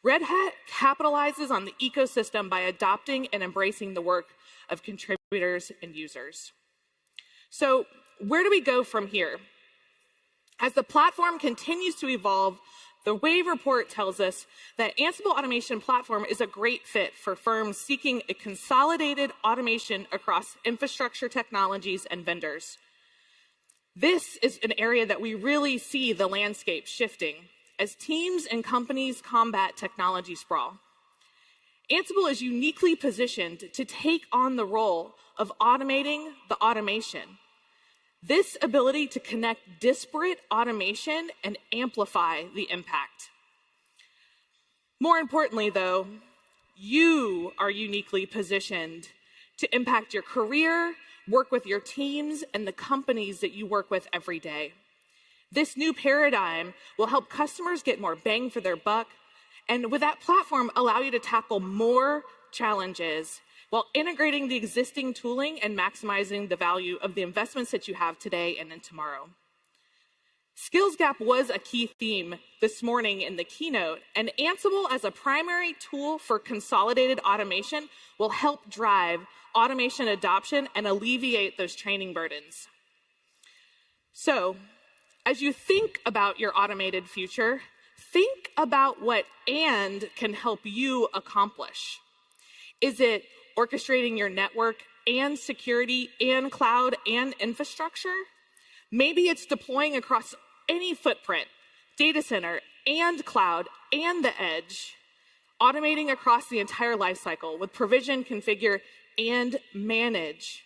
Red Hat capitalizes on the ecosystem by adopting and embracing the work of contributors and users. So where do we go from here? As the platform continues to evolve, the Wave report tells us that Ansible Automation Platform is a great fit for firms seeking a consolidated automation across infrastructure technologies and vendors. This is an area that we really see the landscape shifting as teams and companies combat technology sprawl. Ansible is uniquely positioned to take on the role of automating the automation. This ability to connect disparate automation and amplify the impact. More importantly, though, you are uniquely positioned to impact your career, work with your teams, and the companies that you work with every day. This new paradigm will help customers get more bang for their buck, and with that platform, allow you to tackle more challenges while integrating the existing tooling and maximizing the value of the investments that you have today and in tomorrow. Skills gap was a key theme this morning in the keynote, and Ansible as a primary tool for consolidated automation will help drive automation adoption and alleviate those training burdens. So, as you think about your automated future, think about what "and" can help you accomplish. Is it orchestrating your network and security and cloud and infrastructure? Maybe it's deploying across any footprint, data center and cloud and the edge, automating across the entire lifecycle with provision, configure, and manage,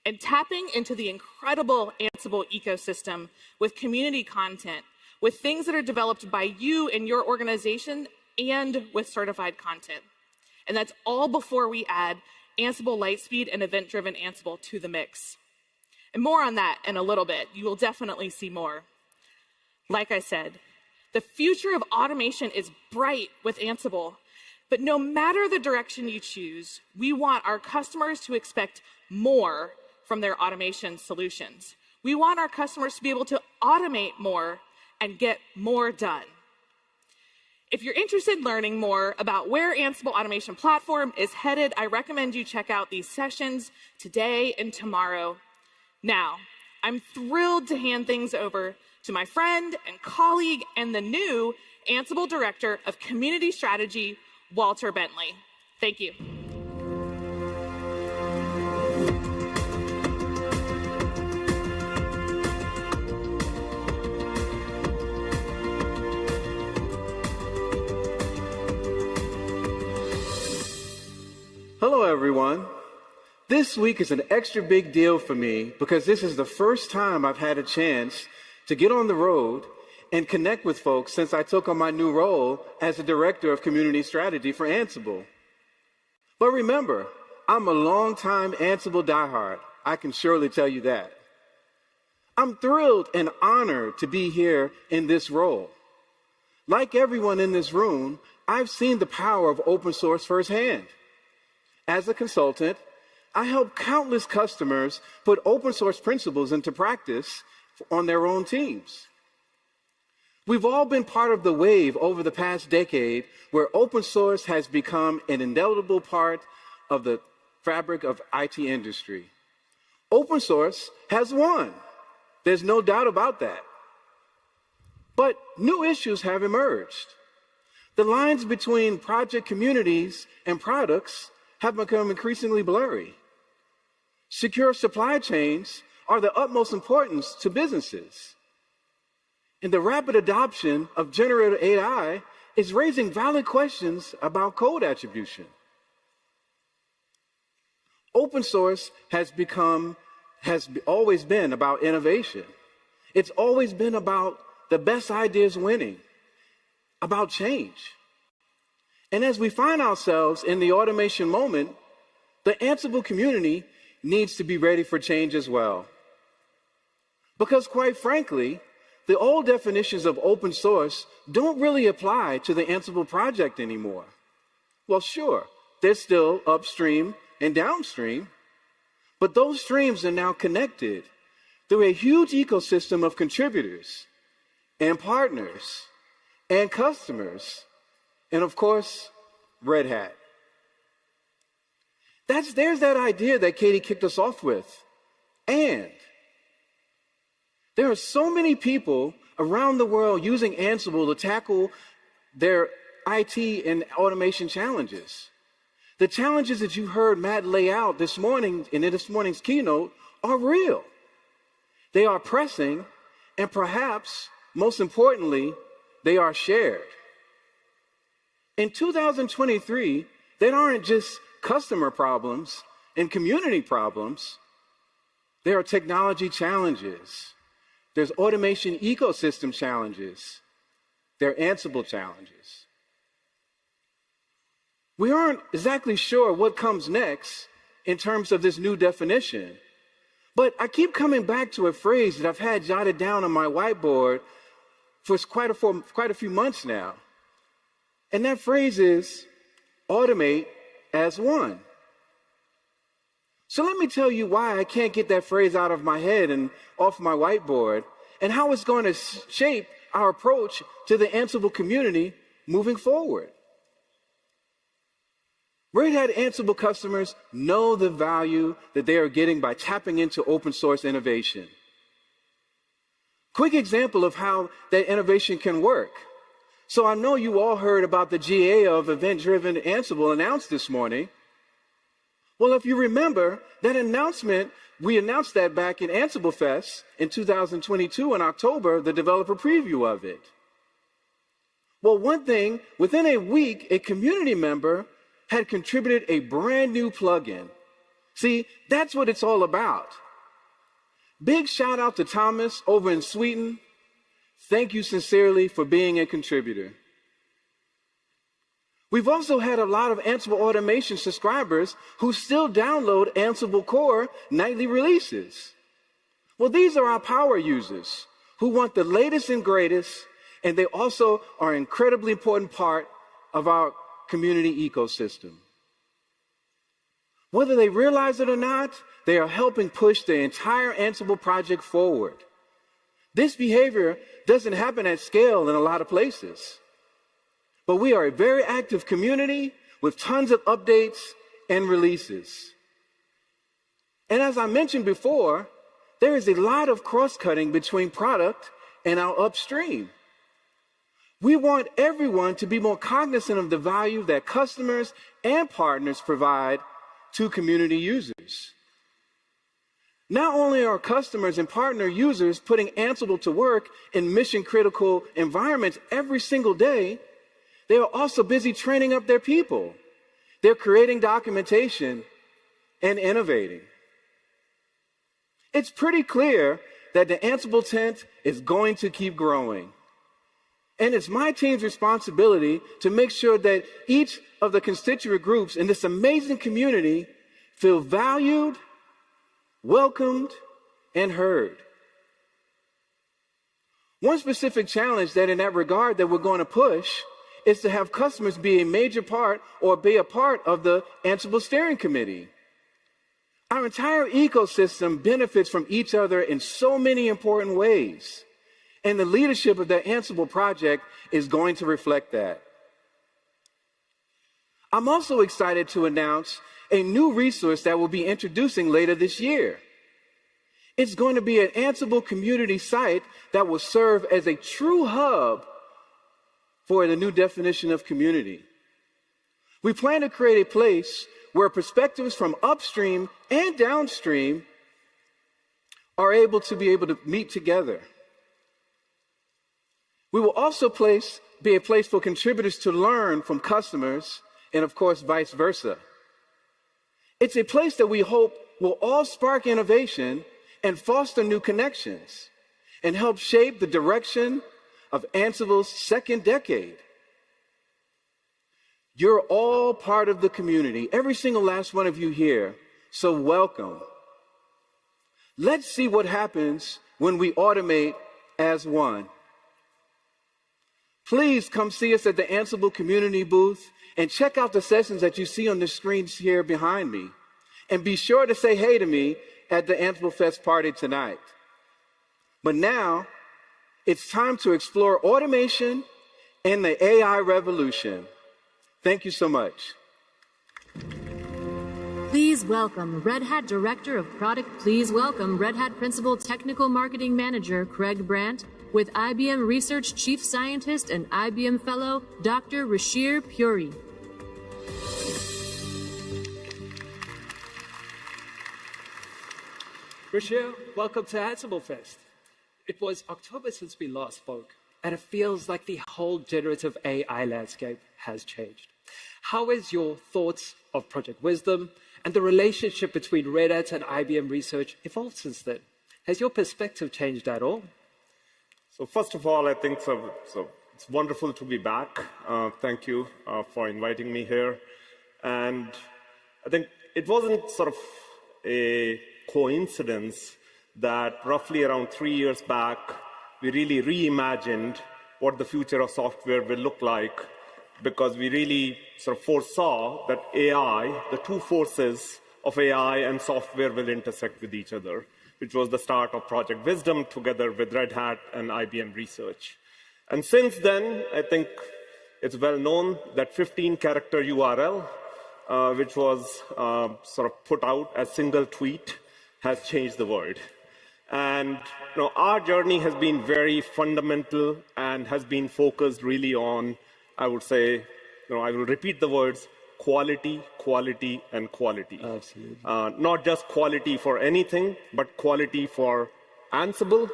and tapping into the incredible Ansible ecosystem with community content, with things that are developed by you and your organization, and with certified content. And that's all before we add Ansible Lightspeed and event-driven Ansible to the mix. And more on that in a little bit. You will definitely see more. Like I said, the future of automation is bright with Ansible, but no matter the direction you choose, we want our customers to expect more from their automation solutions. We want our customers to be able to automate more and get more done. If you're interested in learning more about where Ansible Automation Platform is headed, I recommend you check out these sessions today and tomorrow. Now, I'm thrilled to hand things over to my friend and colleague and the new Ansible Director of Community Strategy, Walter Bentley. Thank you. Hello, everyone. This week is an extra big deal for me because this is the first time I've had a chance to get on the road and connect with folks since I took on my new role as the Director of Community Strategy for Ansible. But remember, I'm a longtime Ansible diehard. I can surely tell you that. I'm thrilled and honored to be here in this role. Like everyone in this room, I've seen the power of open source firsthand. As a consultant, I help countless customers put open source principles into practice on their own teams. We've all been part of the wave over the past decade where open source has become an indelible part of the fabric of IT industry. Open source has won. There's no doubt about that. But new issues have emerged. The lines between project communities and products have become increasingly blurry. Secure supply chains are the utmost importance to businesses. And the rapid adoption of generative AI is raising valid questions about code attribution. Open source has always been about innovation. It's always been about the best ideas winning, about change. And as we find ourselves in the automation moment, the Ansible community needs to be ready for change as well. Because quite frankly, the old definitions of open source don't really apply to the Ansible project anymore. Well, sure, they're still upstream and downstream, but those streams are now connected through a huge ecosystem of contributors and partners and customers and of course, Red Hat. There's that idea that Katie kicked us off with. And there are so many people around the world using Ansible to tackle their IT and automation challenges. The challenges that you heard Matt lay out this morning in this morning's keynote are real. They are pressing, and perhaps, most importantly, they are shared. In 2023, there aren't just customer problems and community problems. There are technology challenges. There's automation ecosystem challenges. There are Ansible challenges. We aren't exactly sure what comes next in terms of this new definition, but I keep coming back to a phrase that I've had jotted down on my whiteboard for quite a few months now. And that phrase is automate as one. So let me tell you why I can't get that phrase out of my head and off my whiteboard, and how it's going to shape our approach to the Ansible community moving forward. Red Hat Ansible customers know the value that they are getting by tapping into open source innovation. Quick example of how that innovation can work. So I know you all heard about the GA of event-driven Ansible announced this morning. Well, if you remember that announcement, we announced that back in Ansible Fest in 2022 in October, the developer preview of it. Well, one thing, within a week, a community member had contributed a brand new plugin. See, that's what it's all about. Big shout out to Thomas over in Sweden. Thank you sincerely for being a contributor. We've also had a lot of Ansible automation subscribers who still download Ansible Core nightly releases. Well, these are our power users who want the latest and greatest, and they also are an incredibly important part of our community ecosystem. Whether they realize it or not, they are helping push the entire Ansible project forward. This behavior doesn't happen at scale in a lot of places, but we are a very active community with tons of updates and releases. And as I mentioned before, there is a lot of cross-cutting between product and our upstream. We want everyone to be more cognizant of the value that customers and partners provide to community users. Not only are customers and partner users putting Ansible to work in mission-critical environments every single day, they are also busy training up their people. They're creating documentation and innovating. It's pretty clear that the Ansible tent is going to keep growing. And it's my team's responsibility to make sure that each of the constituent groups in this amazing community feel valued, welcomed, and heard. One specific challenge that in that regard that we're going to push is to have customers be a major part or be a part of the Ansible Steering Committee. Our entire ecosystem benefits from each other in so many important ways. And the leadership of the Ansible project is going to reflect that. I'm also excited to announce a new resource that we'll be introducing later this year. It's going to be an Ansible community site that will serve as a true hub for the new definition of community. We plan to create a place where perspectives from upstream and downstream are able to meet together. We will also be a place for contributors to learn from customers, and of course, vice versa. It's a place that we hope will all spark innovation and foster new connections and help shape the direction of Ansible's second decade. You're all part of the community, every single last one of you here, so welcome. Let's see what happens when we automate as one. Please come see us at the Ansible community booth and check out the sessions that you see on the screens here behind me. And be sure to say hey to me at the Ansible Fest party tonight. But now, it's time to explore automation and the AI revolution. Thank you so much. Please welcome Red Hat Director of Product. Please welcome Red Hat Principal Technical Marketing Manager Craig Brandt with IBM Research Chief Scientist and IBM Fellow Dr. Rashir Puri. Rashir, welcome to Ansible Fest. It was October since we last spoke, and it feels like the whole generative AI landscape has changed. How has your thoughts of Project Wisdom and the relationship between Red Hat and IBM Research evolved since then? Has your perspective changed at all? So first of all, I think it's wonderful to be back. Thank you for inviting me here. And I think it wasn't sort of a coincidence that roughly around 3 years back, we really reimagined what the future of software will look like, because we really sort of foresaw that AI, the two forces of AI and software will intersect with each other, which was the start of Project Wisdom together with Red Hat and IBM Research. And since then, I think it's well known that 15-character URL, which was sort of put out as single tweet, has changed the world. And our journey has been very fundamental and has been focused really on, I would say, I will repeat the words, quality, quality, and quality. Absolutely. Not just quality for anything, but quality for Ansible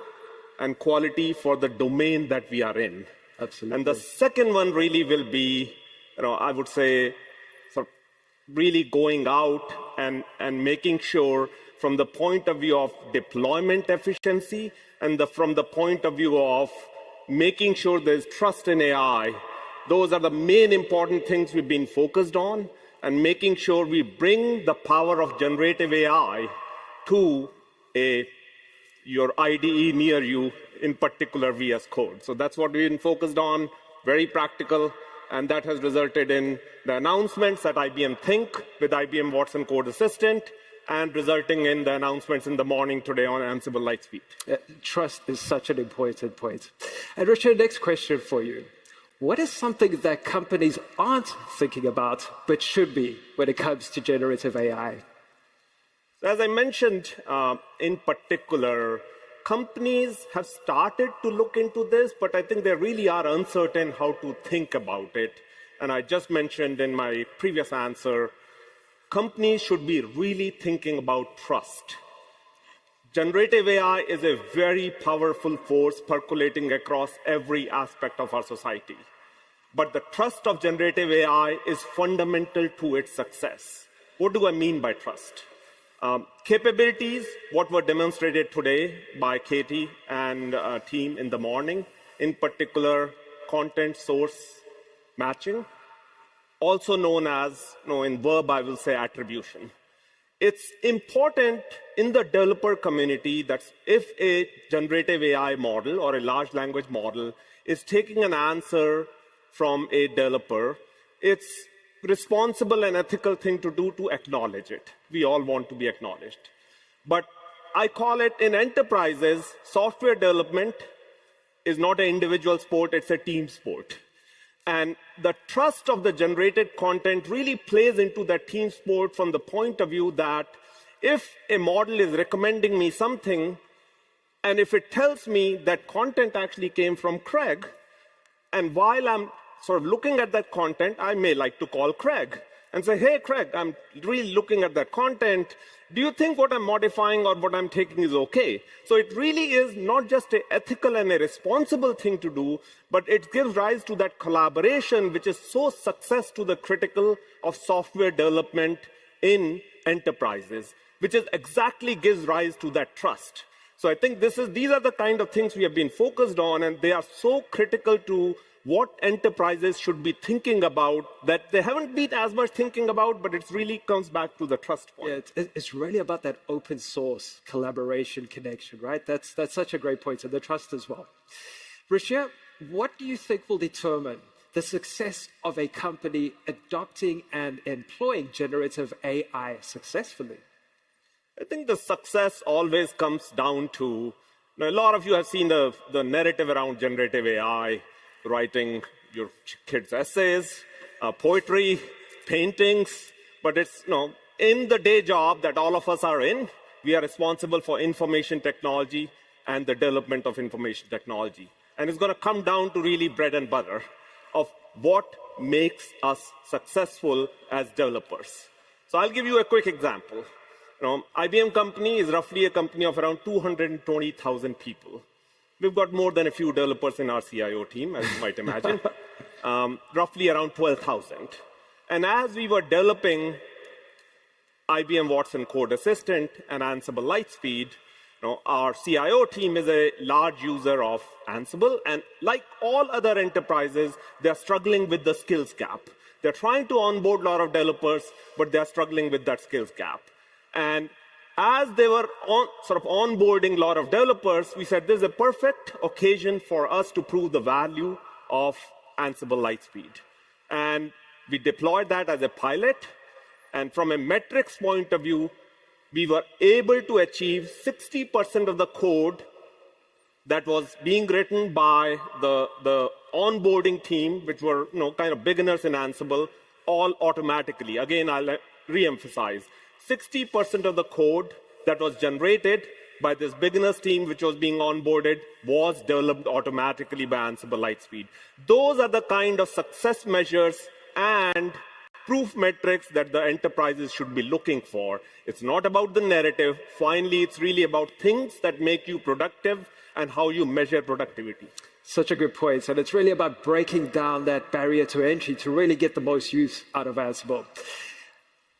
and quality for the domain that we are in. Absolutely. And the second one really will be, I would say, sort of really going out and making sure from the point of view of deployment efficiency and from the point of view of making sure there's trust in AI. Those are the main important things we've been focused on, and making sure we bring the power of generative AI to your IDE near you, in particular VS Code. So that's what we've been focused on, very practical, and that has resulted in the announcements at IBM Think with IBM Watson Code Assistant, and resulting in the announcements in the morning today on Ansible Lightspeed. Trust is such an important point. And Richard, next question for you. What is something that companies aren't thinking about but should be when it comes to generative AI? As I mentioned, in particular, companies have started to look into this, but I think they really are uncertain how to think about it. And I just mentioned in my previous answer, companies should be really thinking about trust. Generative AI is a very powerful force percolating across every aspect of our society. But the trust of generative AI is fundamental to its success. What do I mean by trust? Capabilities, what were demonstrated today by Katie and team in the morning, in particular, content source matching, also known as, in verb, I will say attribution. It's important in the developer community that if a generative AI model or a large language model is taking an answer from a developer, it's responsible and ethical thing to do to acknowledge it. We all want to be acknowledged. But I call it, in enterprises, software development is not an individual sport, it's a team sport. And the trust of the generated content really plays into that team sport from the point of view that if a model is recommending me something, and if it tells me that content actually came from Craig, and while I'm sort of looking at that content, I may like to call Craig and say, hey, Craig, I'm really looking at that content. Do you think what I'm modifying or what I'm taking is okay? So it really is not just an ethical and a responsible thing to do, but it gives rise to that collaboration, which is so success to the critical of software development in enterprises, which is exactly gives rise to that trust. So I think these are the kind of things we have been focused on, and they are so critical to what enterprises should be thinking about that they haven't been as much thinking about, but it really comes back to the trust point. Yeah, it's really about that open source collaboration connection, right? That's such a great point, and the trust as well. Rashir, what do you think will determine the success of a company adopting and employing generative AI successfully? I think the success always comes down to, a lot of you have seen the narrative around generative AI, writing your kids' essays, poetry, paintings, but it's, in the day job that all of us are in, we are responsible for information technology and the development of information technology. And it's going to come down to really bread and butter of what makes us successful as developers. So I'll give you a quick example. IBM company is roughly a company of around 220,000 people. We've got more than a few developers in our CIO team, as you might imagine, roughly around 12,000. And as we were developing IBM Watson Code Assistant and Ansible Lightspeed, our CIO team is a large user of Ansible, and like all other enterprises, they're struggling with the skills gap. They're trying to onboard a lot of developers, but they're struggling with that skills gap. And as they were onboarding a lot of developers, we said this is a perfect occasion for us to prove the value of Ansible Lightspeed. And we deployed that as a pilot. And from a metrics point of view, we were able to achieve 60% of the code that was being written by the onboarding team, which were kind of beginners in Ansible, all automatically. Again, I'll re-emphasize, 60% of the code that was generated by this beginners team, which was being onboarded, was developed automatically by Ansible Lightspeed. Those are the kind of success measures and proof metrics that the enterprises should be looking for. It's not about the narrative. Finally, it's really about things that make you productive and how you measure productivity. Such a good point. And it's really about breaking down that barrier to entry to really get the most use out of Ansible.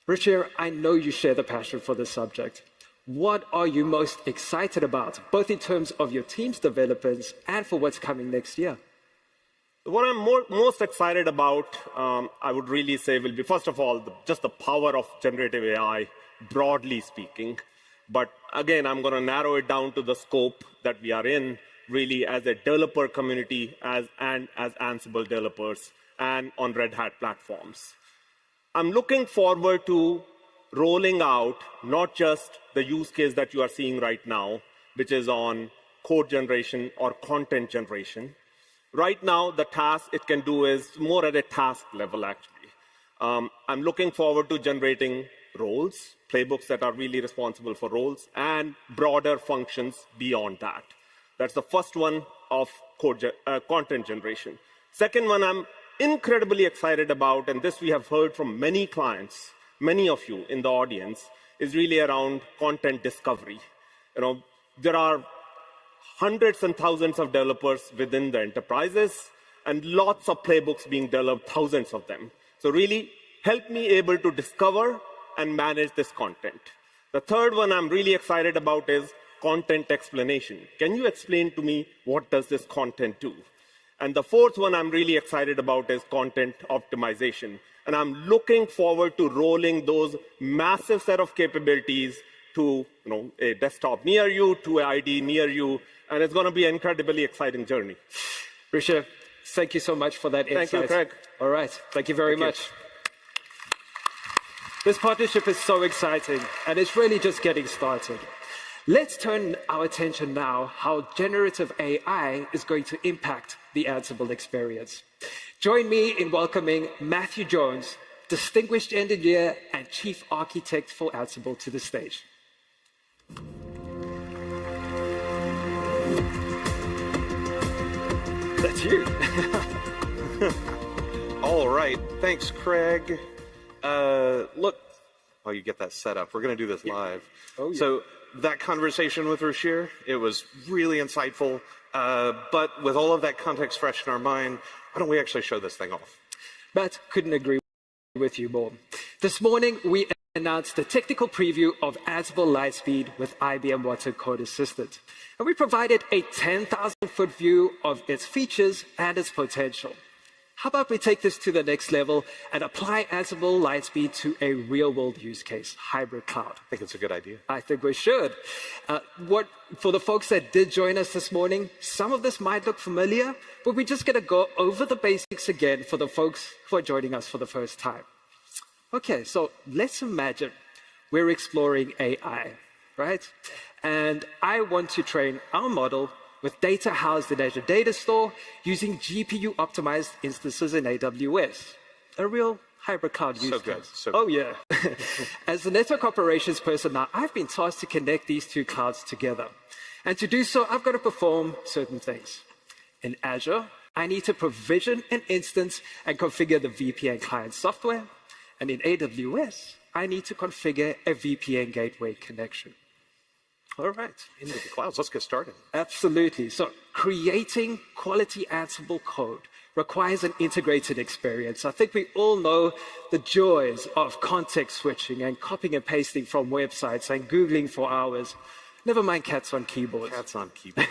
Ruchir, I know you share the passion for this subject. What are you most excited about, both in terms of your team's developments and for what's coming next year? What I'm most excited about, I would really say, will be, first of all, just the power of generative AI, broadly speaking. But again, I'm going to narrow it down to the scope that we are in, really as a developer community and as Ansible developers and on Red Hat platforms. I'm looking forward to rolling out not just the use case that you are seeing right now, which is on code generation or content generation. Right now, the task it can do is more at a task level, actually. I'm looking forward to generating roles, playbooks that are really responsible for roles, and broader functions beyond that. That's the first one of content generation. Second one I'm incredibly excited about, and this we have heard from many clients, many of you in the audience, is really around content discovery. There are hundreds and thousands of developers within the enterprises and lots of playbooks being developed, thousands of them. So really help me able to discover and manage this content. The third one I'm really excited about is content explanation. Can you explain to me what does this content do? And the fourth one I'm really excited about is content optimization. And I'm looking forward to rolling those massive set of capabilities to a desktop near you, to an ID near you, and it's going to be an incredibly exciting journey. Rishabh, thank you so much for that insight. Thank you, Craig. All right, thank you very much. This partnership is so exciting, and it's really just getting started. Let's turn our attention now how generative AI is going to impact the Ansible experience. Join me in welcoming Matthew Jones, Distinguished Engineer and Chief Architect for Ansible, to the stage. That's you. All right. Thanks, Craig. Look, while you get that set up, we're going to do this live. Oh, yeah. So that conversation with Ruchir, it was really insightful. But with all of that context fresh in our mind, why don't we actually show this thing off? Matt, couldn't agree with you more. This morning, we announced the technical preview of Ansible Lightspeed with IBM Watson Code Assistant. And we provided a 10,000-foot view of its features and its potential. How about we take this to the next level and apply Ansible Lightspeed to a real-world use case, hybrid cloud? I think it's a good idea. I think we should. For the folks that did join us this morning, some of this might look familiar, but we're just going to go over the basics again for the folks who are joining us for the first time. Okay, so let's imagine we're exploring AI, right? And I want to train our model with data housed in Azure Data Store using GPU-optimized instances in AWS. A real hybrid cloud use So good, case. so Oh, yeah. As the network operations person now, I've been tasked to connect these two clouds together. And to do so, I've got to perform certain things. In Azure, I need to provision an instance and configure the VPN client software. And in AWS, I need to configure a VPN gateway connection. All right. Into the clouds. Let's get started. Absolutely. So creating quality Ansible code requires an integrated experience. I think we all know the joys of context switching and copying and pasting from websites and Googling for hours. Never mind cats on keyboards. Cats on keyboard.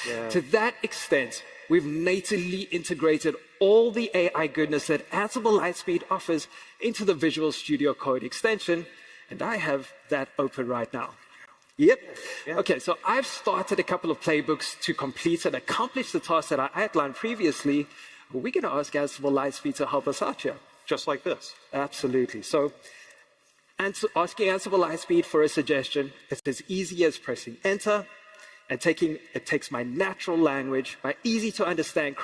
Yeah. To that extent, we've natively integrated all the AI goodness that Ansible Lightspeed offers into the Visual Studio Code extension, and I have that open right now. Yep. Yeah. Okay, so I've started a couple of playbooks to complete and accomplish the tasks that I outlined previously. We're going to ask Ansible Lightspeed to help us out here. Just like this. Absolutely. So asking Ansible Lightspeed for a suggestion is as easy as pressing enter and it takes my natural language, my easy to understand